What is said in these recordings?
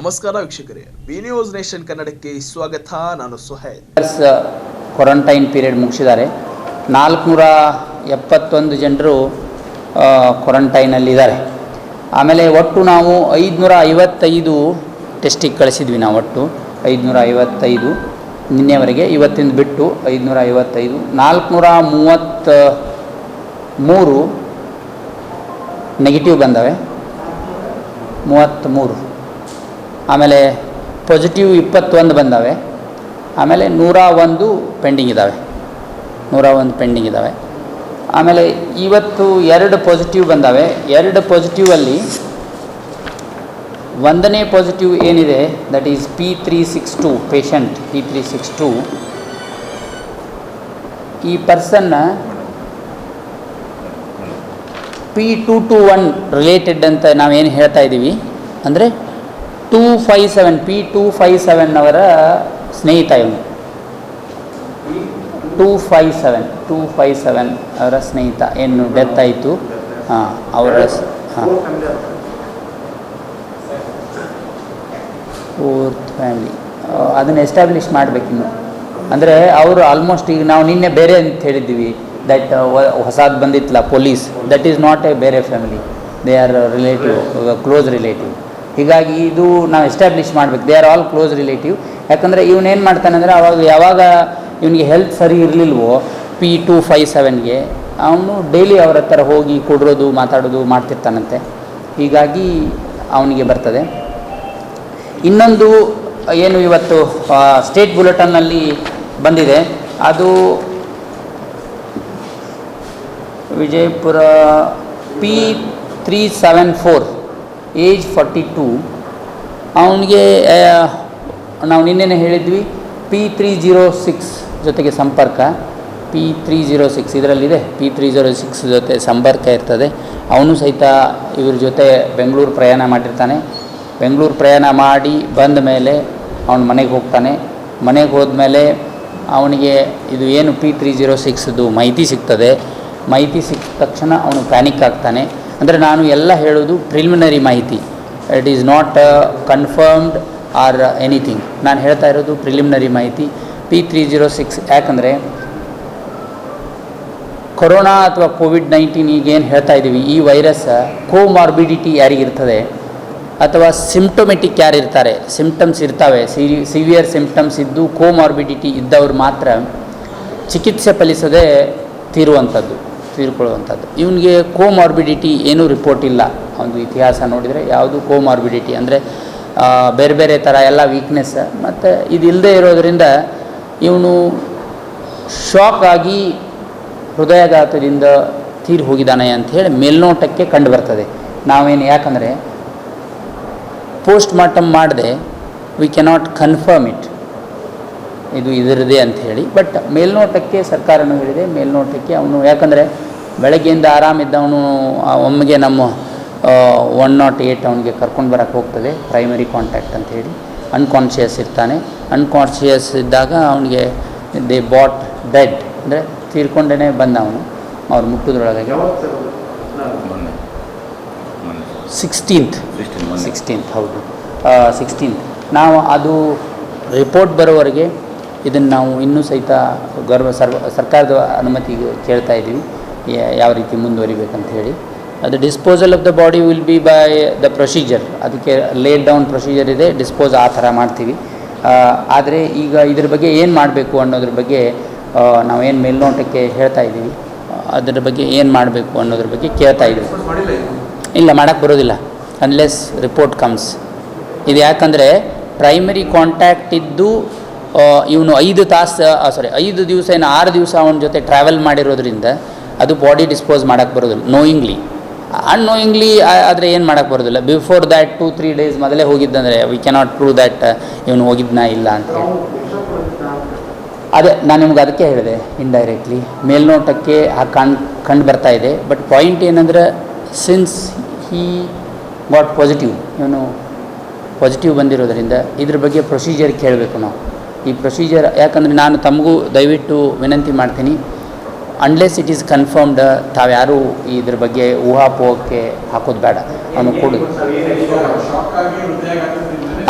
ನಮಸ್ಕಾರ ವೀಕ್ಷಕರೇ, B news nation ಕನ್ನಡಕ್ಕೆ ಸ್ವಾಗತ. ನಾನು ಸುಹೇಲ್. Quarantine period ಮುಗಿಸಿದ್ದಾರೆ. 471 ಜನರು ಕ್ವಾರಂಟೈನಲ್ಲಿದ್ದಾರೆ. ಆಮೇಲೆ ಒಟ್ಟು ನಾವು 555 ಟೆಸ್ಟಿಗೆ ಕಳಿಸಿದ್ವಿ. ನಾವು ಒಟ್ಟು 555 ನಿನ್ನೆವರೆಗೆ, ಇವತ್ತಿಂದ ಬಿಟ್ಟು 555. 433 ನೆಗೆಟಿವ್ ಬಂದವೆ, 33. ಆಮೇಲೆ ಪಾಸಿಟಿವ್ 21 ಬಂದವೆ. ಆಮೇಲೆ 101 ಪೆಂಡಿಂಗ್ ಇದ್ದಾವೆ, 101 ಪೆಂಡಿಂಗ್ ಇದ್ದಾವೆ. ಆಮೇಲೆ ಇವತ್ತು 2 ಪಾಸಿಟಿವ್ ಬಂದವೆ. 2 ಪಾಸಿಟಿವಲ್ಲಿ ಒಂದನೇ ಪಾಸಿಟಿವ್ ಏನಿದೆ, that is P362 patient. P362 ಈ ಪರ್ಸನ್ನ P221 ರಿಲೇಟೆಡ್ ಅಂತ ನಾವೇನು ಹೇಳ್ತಾ ಇದ್ದೀವಿ, ಅಂದರೆ 257 P257 ಅವರ ಸ್ನೇಹಿತ ಇವನು. 257 ಅವರ ಸ್ನೇಹಿತ ಏನು ಡೆತ್ ಆಯಿತು, ಅವರ ಫೋರ್ತ್ ಫ್ಯಾಮಿಲಿ. ಅದನ್ನು ಎಸ್ಟಾಬ್ಲಿಷ್ ಮಾಡಬೇಕಿನ್ನು. ಅಂದರೆ ಅವರು ಆಲ್ಮೋಸ್ಟ್ ಈಗ ನಾವು ನಿನ್ನೆ ಬೇರೆ ಅಂತ ಹೇಳಿದ್ದೀವಿ, ದಟ್ ಹೊಸದು ಬಂದಿತ್ತಲ್ಲ police, that is not a ಬೇರೆ family, they are relative, close relative. ಹೀಗಾಗಿ ಇದು ನಾವು ಎಸ್ಟಾಬ್ಲಿಷ್ ಮಾಡಬೇಕು, they are all close relative. ಯಾಕಂದರೆ ಇವನೇನು ಮಾಡ್ತಾನೆ ಅಂದರೆ, ಯಾವಾಗ ಇವನಿಗೆ ಹೆಲ್ತ್ ಸರಿ ಇರಲಿಲ್ವೋ P257ಗೆ, ಅವನು ಡೈಲಿ ಅವ್ರ ಹತ್ರ ಹೋಗಿ ಕೊಡೋದು ಮಾತಾಡೋದು ಮಾಡ್ತಿರ್ತಾನಂತೆ. ಹೀಗಾಗಿ ಅವನಿಗೆ ಬರ್ತದೆ. ಇನ್ನೊಂದು ಏನು ಇವತ್ತು ಸ್ಟೇಟ್ ಬುಲೆಟನ್ನಲ್ಲಿ ಬಂದಿದೆ, ಅದು ವಿಜಯಪುರ P374 ಏಜ್ 42. ಅವನಿಗೆ ನಾವು ನಿನ್ನೆ ಹೇಳಿದ್ವಿ P306 ಜೊತೆಗೆ ಸಂಪರ್ಕ. P306 ಇದರಲ್ಲಿದೆ, P306 ಜೊತೆ ಸಂಪರ್ಕ ಇರ್ತದೆ. ಅವನು ಸಹಿತ ಇವ್ರ ಜೊತೆ ಬೆಂಗಳೂರು ಪ್ರಯಾಣ ಮಾಡಿರ್ತಾನೆ. ಬೆಂಗಳೂರು ಪ್ರಯಾಣ ಮಾಡಿ ಬಂದ ಮೇಲೆ ಅವನು ಮನೆಗೆ ಹೋಗ್ತಾನೆ. ಮನೆಗೆ ಹೋದ್ಮೇಲೆ ಅವನಿಗೆ ಇದು ಏನು P306ದು ಮಾಹಿತಿ ಸಿಗ್ತದೆ. ಮಾಹಿತಿ ಸಿಕ್ಕ ತಕ್ಷಣ ಅವನು ಪ್ಯಾನಿಕ್ ಆಗ್ತಾನೆ. ಅಂದರೆ ನಾನು ಎಲ್ಲ ಹೇಳೋದು ಪ್ರಿಲಿಮಿನರಿ ಮಾಹಿತಿ, it is not confirmed or anything. ನಾನು ಹೇಳ್ತಾ ಇರೋದು ಪ್ರಿಲಿಮಿನರಿ ಮಾಹಿತಿ. P306 ಯಾಕಂದರೆ ಕೊರೋನಾ ಅಥವಾ ಕೋವಿಡ್-19 ಈಗೇನು ಹೇಳ್ತಾ ಇದ್ದೀವಿ, ಈ ವೈರಸ್ ಕೋಮಾರ್ಬಿಡಿಟಿ ಯಾರಿಗಿರ್ತದೆ ಅಥವಾ ಸಿಂಪ್ಟೊಮೆಟಿಕ್ ಯಾರಿರ್ತಾರೆ, ಸಿಂಪ್ಟಮ್ಸ್ ಇರ್ತವೆ, ಸಿವಿಯರ್ ಸಿಂಪ್ಟಮ್ಸ್ ಇದ್ದು ಕೋಮಾರ್ಬಿಡಿಟಿ ಇದ್ದವ್ರು ಮಾತ್ರ ಚಿಕಿತ್ಸೆ ಫಲಿಸದೆ ತೀರ್ಕೊಳ್ಳುವಂಥದ್ದು. ಇವನಿಗೆ ಕೋಮಾರ್ಬಿಡಿಟಿ ಏನೂ ರಿಪೋರ್ಟ್ ಇಲ್ಲ. ಒಂದು ಇತಿಹಾಸ ನೋಡಿದರೆ ಯಾವುದು ಕೋಮಾರ್ಬಿಡಿಟಿ ಅಂದರೆ ಬೇರೆ ಬೇರೆ ಥರ ಎಲ್ಲ ವೀಕ್ನೆಸ್, ಮತ್ತು ಇದಿಲ್ಲದೆ ಇರೋದರಿಂದ ಇವನು ಶಾಕ್ ಆಗಿ ಹೃದಯಾಘಾತದಿಂದ ತೀರಿ ಹೋಗಿದ್ದಾನೆ ಅಂಥೇಳಿ ಮೇಲ್ನೋಟಕ್ಕೆ ಕಂಡು ಬರ್ತದೆ. ನಾವೇನು, ಯಾಕಂದರೆ ಪೋಸ್ಟ್ ಮಾರ್ಟಮ್ ಮಾಡದೆ ವಿ ಕೆನಾಟ್ ಕನ್ಫರ್ಮ್ ಇಟ್, ಇದು ಇದರದೇ ಅಂಥೇಳಿ. ಬಟ್ ಮೇಲ್ನೋಟಕ್ಕೆ ಸರ್ಕಾರನೂ ಹೇಳಿದೆ, ಮೇಲ್ನೋಟಕ್ಕೆ ಅವನು, ಯಾಕಂದರೆ ಬೆಳಗ್ಗೆಯಿಂದ ಆರಾಮಿದ್ದವನು ಒಮ್ಮೆಗೆ ನಮ್ಮ 108 ಅವನಿಗೆ ಕರ್ಕೊಂಡು ಬರೋಕ್ಕೆ ಹೋಗ್ತದೆ, ಪ್ರೈಮರಿ ಕಾಂಟ್ಯಾಕ್ಟ್ ಅಂಥೇಳಿ. ಅನ್ಕಾನ್ಷಿಯಸ್ ಇರ್ತಾನೆ. ಅನ್ಕಾನ್ಷಿಯಸ್ ಇದ್ದಾಗ ಅವನಿಗೆ ದೇ ಬಾಟ್ ಡೆಡ್, ಅಂದರೆ ತೀರ್ಕೊಂಡೇ ಬಂದ ಅವನು. ಅವ್ರು ಮುಟ್ಟುದ್ರೊಳಗೆ 16th ಹೌದು, 16th. ನಾವು ಅದು ರಿಪೋರ್ಟ್ ಬರೋವರೆಗೆ ಇದನ್ನು ನಾವು ಇನ್ನೂ ಸಹಿತ ಸರ್ಕಾರದ ಅನುಮತಿಗೆ ಕೇಳ್ತಾ ಇದ್ದೀವಿ, ಯಾವ ರೀತಿ ಮುಂದುವರಿಬೇಕಂತ ಹೇಳಿ. ಅದು disposal of the body will be by the procedure, ಅದಕ್ಕೆ ಲೇಡ್ ಡೌನ್ ಪ್ರೊಸೀಜರ್ ಇದೆ, ಡಿಸ್ಪೋಸ್ ಆ ಥರ ಮಾಡ್ತೀವಿ. ಆದರೆ ಈಗ ಇದ್ರ ಬಗ್ಗೆ ಏನು ಮಾಡಬೇಕು ಅನ್ನೋದ್ರ ಬಗ್ಗೆ ನಾವೇನು ಮೇಲ್ನೋಟಕ್ಕೆ ಹೇಳ್ತಾ ಇದ್ದೀವಿ, ಅದರ ಬಗ್ಗೆ ಏನು ಮಾಡಬೇಕು ಅನ್ನೋದ್ರ ಬಗ್ಗೆ ಕೇಳ್ತಾ ಇದ್ದೀವಿ. ಇಲ್ಲ, ಮಾಡೋಕ್ಕೆ ಬರೋದಿಲ್ಲ ಅನ್ಲೆಸ್ ರಿಪೋರ್ಟ್ ಕಮ್ಸ್. ಇದು ಯಾಕಂದರೆ ಪ್ರೈಮರಿ ಕಾಂಟ್ಯಾಕ್ಟ್ ಇದ್ದು ಇವನು 5 ದಿವಸ ಏನು 6 ದಿವಸ ಅವನ ಜೊತೆ ಟ್ರಾವೆಲ್ ಮಾಡಿರೋದ್ರಿಂದ ಅದು ಬಾಡಿ ಡಿಸ್ಪೋಸ್ ಮಾಡೋಕ್ಕೆ ಬರೋದಿಲ್ಲ. ನೋಯಿಂಗ್ಲಿ, ಅನ್ನೋಯಿಂಗ್ಲಿ ಆದರೆ ಏನು ಮಾಡೋಕ್ಕೆ ಬರೋದಿಲ್ಲ. ಬಿಫೋರ್ ದ್ಯಾಟ್ 2-3 ಡೇಸ್ ಮೊದಲೇ ಹೋಗಿದ್ದಂದರೆ ವಿ ಕೆನಾಟ್ ಪ್ರೂವ್ ದ್ಯಾಟ್ ಇವನು ಹೋಗಿದ್ನಾ ಇಲ್ಲ ಅಂತೇಳಿ. ಅದೇ ನಾನು ನಿಮ್ಗೆ ಅದಕ್ಕೆ ಹೇಳಿದೆ, ಇಂಡೈರೆಕ್ಟ್ಲಿ ಮೇಲ್ನೋಟಕ್ಕೆ ಕಂಡು ಬರ್ತಾ ಇದೆ. ಬಟ್ ಪಾಯಿಂಟ್ ಏನಂದರೆ, ಸಿನ್ಸ್ ಹೀ ಗಾಟ್ ಪಾಸಿಟಿವ್, ಇವನು ಪಾಸಿಟಿವ್ ಬಂದಿರೋದರಿಂದ ಇದ್ರ ಬಗ್ಗೆ ಪ್ರೊಸೀಜರ್ ಕೇಳಬೇಕು ನಾವು. ಈ ಪ್ರೊಸೀಜರ್ ಯಾಕಂದರೆ ನಾನು ತಮಗೂ ದಯವಿಟ್ಟು ವಿನಂತಿ ಮಾಡ್ತೀನಿ, ಅನ್ಲೆಸ್ ಇಟ್ ಈಸ್ ಕನ್ಫರ್ಮ್ಡ್, ತಾವ್ಯಾರೂ ಇದ್ರ ಬಗ್ಗೆ ಊಹಾಪೋಹಕ್ಕೆ ಹಾಕೋದು ಬೇಡ. ಅವನು ಕೊಡು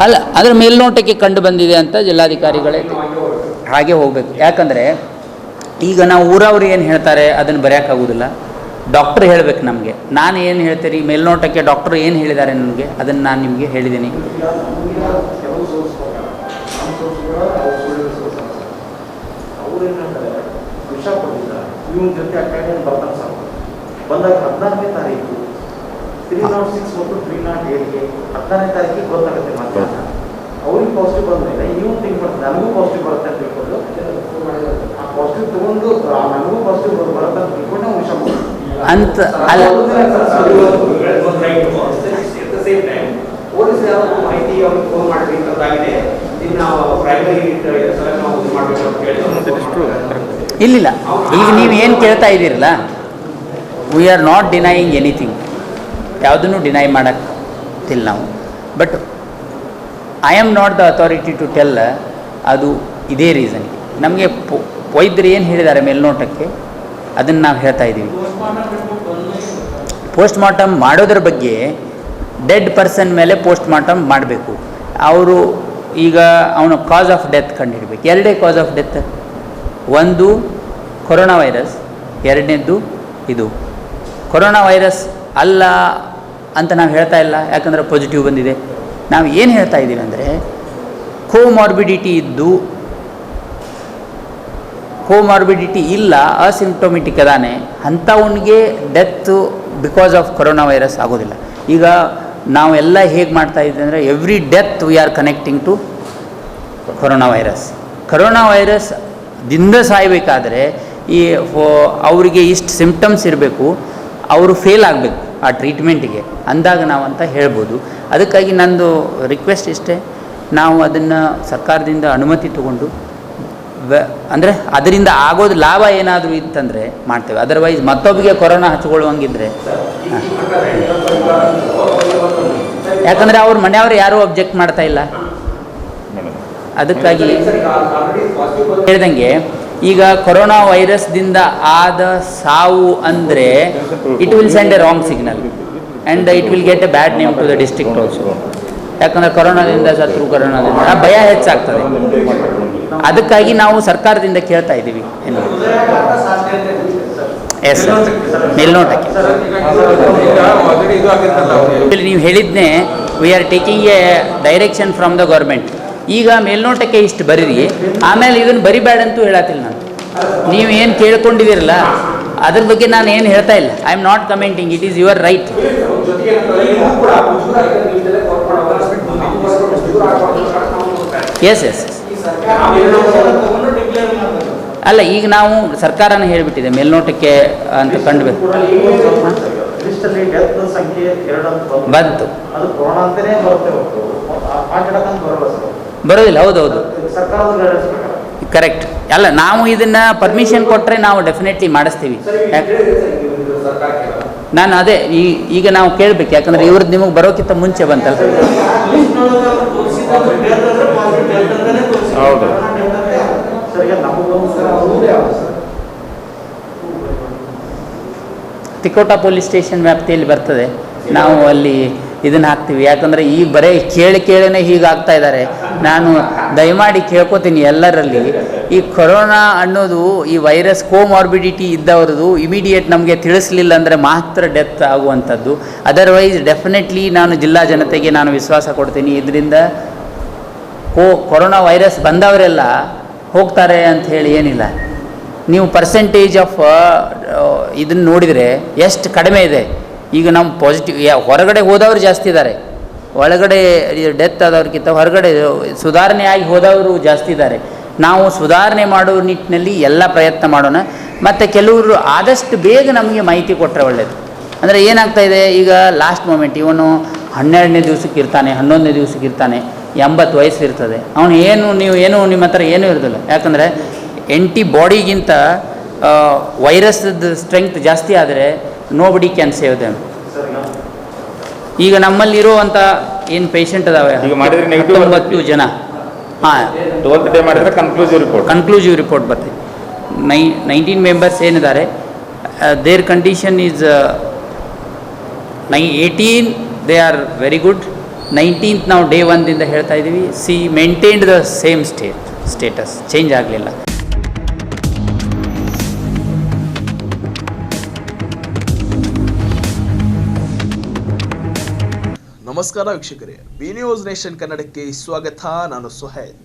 ಅಲ್ಲ, ಅದರ ಮೇಲ್ನೋಟಕ್ಕೆ ಕಂಡು ಬಂದಿದೆ ಅಂತ ಜಿಲ್ಲಾಧಿಕಾರಿಗಳೇ ಹಾಗೆ ಹೋಗಬೇಕು. ಯಾಕಂದರೆ ಈಗ ನಾವು ಊರವ್ರು ಏನು ಹೇಳ್ತಾರೆ ಅದನ್ನು ಬರೆಯೋಕ್ಕಾಗೋದಿಲ್ಲ, ಡಾಕ್ಟ್ರ್ ಹೇಳಬೇಕು ನಮಗೆ. ನಾನು ಏನು ಹೇಳ್ತೀರಿ ಮೇಲ್ನೋಟಕ್ಕೆ ಡಾಕ್ಟ್ರು ಏನು ಹೇಳಿದ್ದಾರೆ ನನಗೆ ಅದನ್ನು ನಾನು ನಿಮಗೆ ಹೇಳಿದ್ದೀನಿ. ಬಂದಾಗ 14ನೇ ತಾರೀಕು 306 ಮತ್ತು 308ಗೆ 14ನೇ ತಾರೀಕಿಗೆ ಗೊತ್ತಾಗುತ್ತೆ ಮಧ್ಯಾಹ್ನ. ಅವ್ರಿಗೆ ಪಾಸಿಟಿವ್ ಬಂದರೆ ನೀವು ಥಿಂಕ್ ಮಾಡ್ತಾರೆ ನನಗೂ ಪಾಸಿಟಿವ್ ಬರುತ್ತೆ ಅಂತ ತಿಳ್ಕೊಂಡು ಆ ಪಾಸಿಟಿವ್ ತೊಗೊಂಡು ನನಗೂ ಪಾಸಿಟಿವ್ ಬರುತ್ತೆ ಅಂತ ತಿಳ್ಕೊಂಡು ನಾವು ವಿಷಯ ಅಂತ ಅಲ್ಲ, ಪೊಲೀಸ್ ಯಾವ್ದು ಮಾಹಿತಿ ಅವ್ರಿಗೆ ಫೋನ್ ಮಾಡಬೇಕಾಗಿದೆ, ಇದನ್ನ ನಾವು ಪ್ರೈಮರಿ ನಾವು ಮಾಡಬೇಕು ಅಂತ ಹೇಳಿ ಇಲ್ಲಿಲ್ಲ. ಈಗ ನೀವು ಏನು ಕೇಳ್ತಾ ಇದ್ದೀರಲ್ಲ, we are not denying anything, ಯಾವುದನ್ನು ಡಿನೈ ಮಾಡೋಕ್ತಿಲ್ಲ ನಾವು. But I am not the authority to tell. ಅದು ಇದೇ ರೀಸನ್ಗೆ ನಮಗೆ ವೈದ್ಯರು ಏನು ಹೇಳಿದ್ದಾರೆ ಮೇಲ್ನೋಟಕ್ಕೆ ಅದನ್ನು ನಾವು ಹೇಳ್ತಾ ಇದ್ದೀವಿ. ಪೋಸ್ಟ್ ಮಾರ್ಟಮ್ ಮಾಡೋದ್ರ ಬಗ್ಗೆ ಡೆಡ್ ಪರ್ಸನ್ ಮೇಲೆ ಪೋಸ್ಟ್ ಮಾರ್ಟಮ್ ಮಾಡಬೇಕು. ಅವರು ಈಗ ಅವನ ಕಾಸ್ ಆಫ್ ಡೆತ್ ಕಂಡುಹಿಡಬೇಕು. ಎರಡೇ ಕಾಸ್ ಆಫ್ ಡೆತ್, ಒಂದು ಕೊರೋನಾ ವೈರಸ್, ಎರಡನೇದ್ದು ಇದು. ಕೊರೋನಾ ವೈರಸ್ ಅಲ್ಲ ಅಂತ ನಾವು ಹೇಳ್ತಾ ಇಲ್ಲ, ಯಾಕಂದರೆ ಪಾಸಿಟಿವ್ ಬಂದಿದೆ. ನಾವು ಏನು ಹೇಳ್ತಾ ಇದ್ದೀವಿ ಅಂದರೆ ಕೋಮಾರ್ಬಿಡಿಟಿ ಇಲ್ಲ, ಅಸಿಂಪ್ಟೊಮೆಟಿಕ್ ಅದಾನೆ, ಅಂಥವನಿಗೆ death because of corona virus ಆಗೋದಿಲ್ಲ. ಈಗ ನಾವೆಲ್ಲ ಹೇಗೆ ಮಾಡ್ತಾ ಇದ್ದೀವಿ ಅಂದರೆ every death we are connecting to corona virus. Corona virus ದಿಂದ ಸಾಯಬೇಕಾದ್ರೆ ಅವರಿಗೆ ಇಷ್ಟು ಸಿಂಪ್ಟಮ್ಸ್ ಇರಬೇಕು, ಅವರು ಫೇಲ್ ಆಗಬೇಕು ಆ ಟ್ರೀಟ್ಮೆಂಟಿಗೆ, ಅಂದಾಗ ನಾವು ಅಂತ ಹೇಳ್ಬೋದು. ಅದಕ್ಕಾಗಿ ನಂದು ರಿಕ್ವೆಸ್ಟ್ ಇಷ್ಟೇ, ನಾವು ಅದನ್ನು ಸರ್ಕಾರದಿಂದ ಅನುಮತಿ ತಗೊಂಡು ಅಂದರೆ ಅದರಿಂದ ಆಗೋದು ಲಾಭ ಏನಾದರೂ ಇತ್ತಂದರೆ ಮಾಡ್ತೇವೆ. ಅದರ್ವೈಸ್ ಮತ್ತೊಬ್ಬರಿಗೆ ಕೊರೋನಾ ಹಚ್ಕೊಳ್ಳುವಂಗಿದ್ರೆ, ಯಾಕಂದರೆ ಅವ್ರ ಮನೆಯವರು ಯಾರೂ ಅಬ್ಜೆಕ್ಟ್ ಮಾಡ್ತಾ ಇಲ್ಲ. ಅದಕ್ಕಾಗಿ ಹೇಳ್ದಂಗೆ ಈಗ ಕೊರೋನಾ ವೈರಸ್ದಿಂದ ಆದ ಸಾವು ಅಂದರೆ it will send a wrong signal and it will get a bad name to the district also. ಯಾಕಂದರೆ ಕೊರೋನಾದಿಂದ ಸತ್ರು, ಕೊರೋನಾದಿಂದ ಭಯ ಹೆಚ್ಚಾಗ್ತದೆ. ಅದಕ್ಕಾಗಿ ನಾವು ಸರ್ಕಾರದಿಂದ ಕೇಳ್ತಾ ಇದ್ದೀವಿ ಎಸ್ ಸರ್, ಮೇಲ್ನೋಟಕ್ಕೆ ನೀವು ಹೇಳಿದ್ನೇ we are taking a direction from the government. ಈಗ ಮೇಲ್ನೋಟಕ್ಕೆ ಇಷ್ಟು ಬರೀರಿ, ಆಮೇಲೆ ಇದನ್ನು ಬರಿಬೇಡ ಅಂತೂ ಹೇಳತ್ತಿಲ್ಲ ನಾನು. ನೀವು ಏನು ಕೇಳ್ಕೊಂಡಿದ್ದೀರಲ್ಲ ಅದ್ರ ಬಗ್ಗೆ ನಾನು ಏನು ಹೇಳ್ತಾ ಇಲ್ಲ. I am not commenting, it is your right. Yes yes ಅಲ್ಲ, ಈಗ ನಾವು ಸರ್ಕಾರನೇ ಹೇಳಿಬಿಟ್ಟಿದೆ ಮೇಲ್ನೋಟಕ್ಕೆ ಅಂತ ಕಂಡುಬೇಕು ಬಂತು, ಬರೋದಿಲ್ಲ. ಹೌದೌದು, ಕರೆಕ್ಟ್. ಅಲ್ಲ, ನಾವು ಇದನ್ನು ಪರ್ಮಿಷನ್ ಕೊಟ್ಟರೆ ನಾವು ಡೆಫಿನೆಟ್ಲಿ ಮಾಡಿಸ್ತೀವಿ. ನಾನು ಅದೇ ಈಗ ನಾವು ಕೇಳಬೇಕು, ಯಾಕಂದರೆ ಇವ್ರದ್ದು ನಿಮಗೆ ಬರೋಕ್ಕಿಂತ ಮುಂಚೆ ಬಂತಲ್ಲ. ಹೌದು, ತಿಕೋಟಾ ಪೊಲೀಸ್ ಸ್ಟೇಷನ್ ವ್ಯಾಪ್ತಿಯಲ್ಲಿ ಬರ್ತದೆ. ನಾವು ಅಲ್ಲಿ ಇದನ್ನು ಹಾಕ್ತೀವಿ. ಯಾಕಂದರೆ ಈಗ ಬರೀ ಕೇಳೇ ಹೀಗಾಗ್ತಾ ಇದ್ದಾರೆ. ನಾನು ದಯಮಾಡಿ ಕೇಳ್ಕೊತೀನಿ ಎಲ್ಲರಲ್ಲಿ, ಈ ಕೊರೋನಾ ಅನ್ನೋದು ಈ ವೈರಸ್ ಕೋಮಾರ್ಬಿಡಿಟಿ ಇದ್ದವ್ರದ್ದು ಇಮಿಡಿಯೇಟ್ ನಮಗೆ ತಿಳಿಸ್ಲಿಲ್ಲ ಅಂದರೆ ಮಾತ್ರ ಡೆತ್ ಆಗುವಂಥದ್ದು. ಅದರ್ವೈಸ್ ಡೆಫಿನೆಟ್ಲಿ ನಾನು ಜಿಲ್ಲಾ ಜನತೆಗೆ ನಾನು ವಿಶ್ವಾಸ ಕೊಡ್ತೀನಿ, ಇದರಿಂದ ಕೊರೋನಾ ವೈರಸ್ ಬಂದವರೆಲ್ಲ ಹೋಗ್ತಾರೆ ಅಂತ ಹೇಳಿ ಏನಿಲ್ಲ. ನೀವು ಪರ್ಸೆಂಟೇಜ್ ಆಫ್ ಇದನ್ನು ನೋಡಿದರೆ ಎಷ್ಟು ಕಡಿಮೆ ಇದೆ. ಈಗ ನಮ್ಮ ಪಾಸಿಟಿವ್ ಹೊರಗಡೆ ಹೋದವರು ಜಾಸ್ತಿ ಇದ್ದಾರೆ, ಒಳಗಡೆ ಡೆತ್ ಆದವ್ರಿಗಿಂತ ಹೊರಗಡೆ ಸುಧಾರಣೆಯಾಗಿ ಹೋದವರು ಜಾಸ್ತಿ ಇದ್ದಾರೆ. ನಾವು ಸುಧಾರಣೆ ಮಾಡೋ ನಿಟ್ಟಿನಲ್ಲಿ ಎಲ್ಲ ಪ್ರಯತ್ನ ಮಾಡೋಣ. ಮತ್ತು ಕೆಲವರು ಆದಷ್ಟು ಬೇಗ ನಮಗೆ ಮಾಹಿತಿ ಕೊಟ್ಟರೆ ಒಳ್ಳೆಯದು. ಅಂದರೆ ಏನಾಗ್ತಾಯಿದೆ, ಈಗ ಲಾಸ್ಟ್ ಮೂಮೆಂಟ್ ಇವನು 12ನೇ ದಿವಸಕ್ಕೆ ಇರ್ತಾನೆ, 11ನೇ ದಿವಸಕ್ಕೆ ಇರ್ತಾನೆ, 80 ವಯಸ್ಸು ಇರ್ತದೆ, ಅವನು ನಿಮ್ಮ ಹತ್ರ ಏನೂ ಇರೋದಿಲ್ಲ. ಯಾಕಂದರೆ ಆ್ಯಂಟಿಬಾಡಿಗಿಂತ ವೈರಸ್ದ ಸ್ಟ್ರೆಂಗ್ತ್ ಜಾಸ್ತಿ ಆದರೆ ನೋಬಡಿ ಕ್ಯಾನ್ ಸೇವ್ ದೆಮ್. ಈಗ ನಮ್ಮಲ್ಲಿರುವಂಥ ಏನು ಪೇಷಂಟ್ ಅದಾವೆ 19 ಜನ, ಹಾಂ, 12th ಡೇ ಮಾಡಿದರೆ ಕನ್ಕ್ಲೂಸಿವ್ ರಿಪೋರ್ಟ್ ಬರ್ತದೆ. 19 ಮೆಂಬರ್ಸ್ ಏನಿದ್ದಾರೆ, their condition is 18 they are very good, 19th ನಾವು ಡೇ 1ದಿಂದ ಹೇಳ್ತಾ ಇದ್ದೀವಿ. Maintained the same status, change ಆಗಲಿಲ್ಲ. ನಮಸ್ಕಾರ ವೀಕ್ಷಕರೇ, ಬಿ ನ್ಯೂಸ್ ನೇಷನ್ ಕನ್ನಡಕ್ಕೆ ಸ್ವಾಗತ. ನಾನು ಸುಹೈಲ್.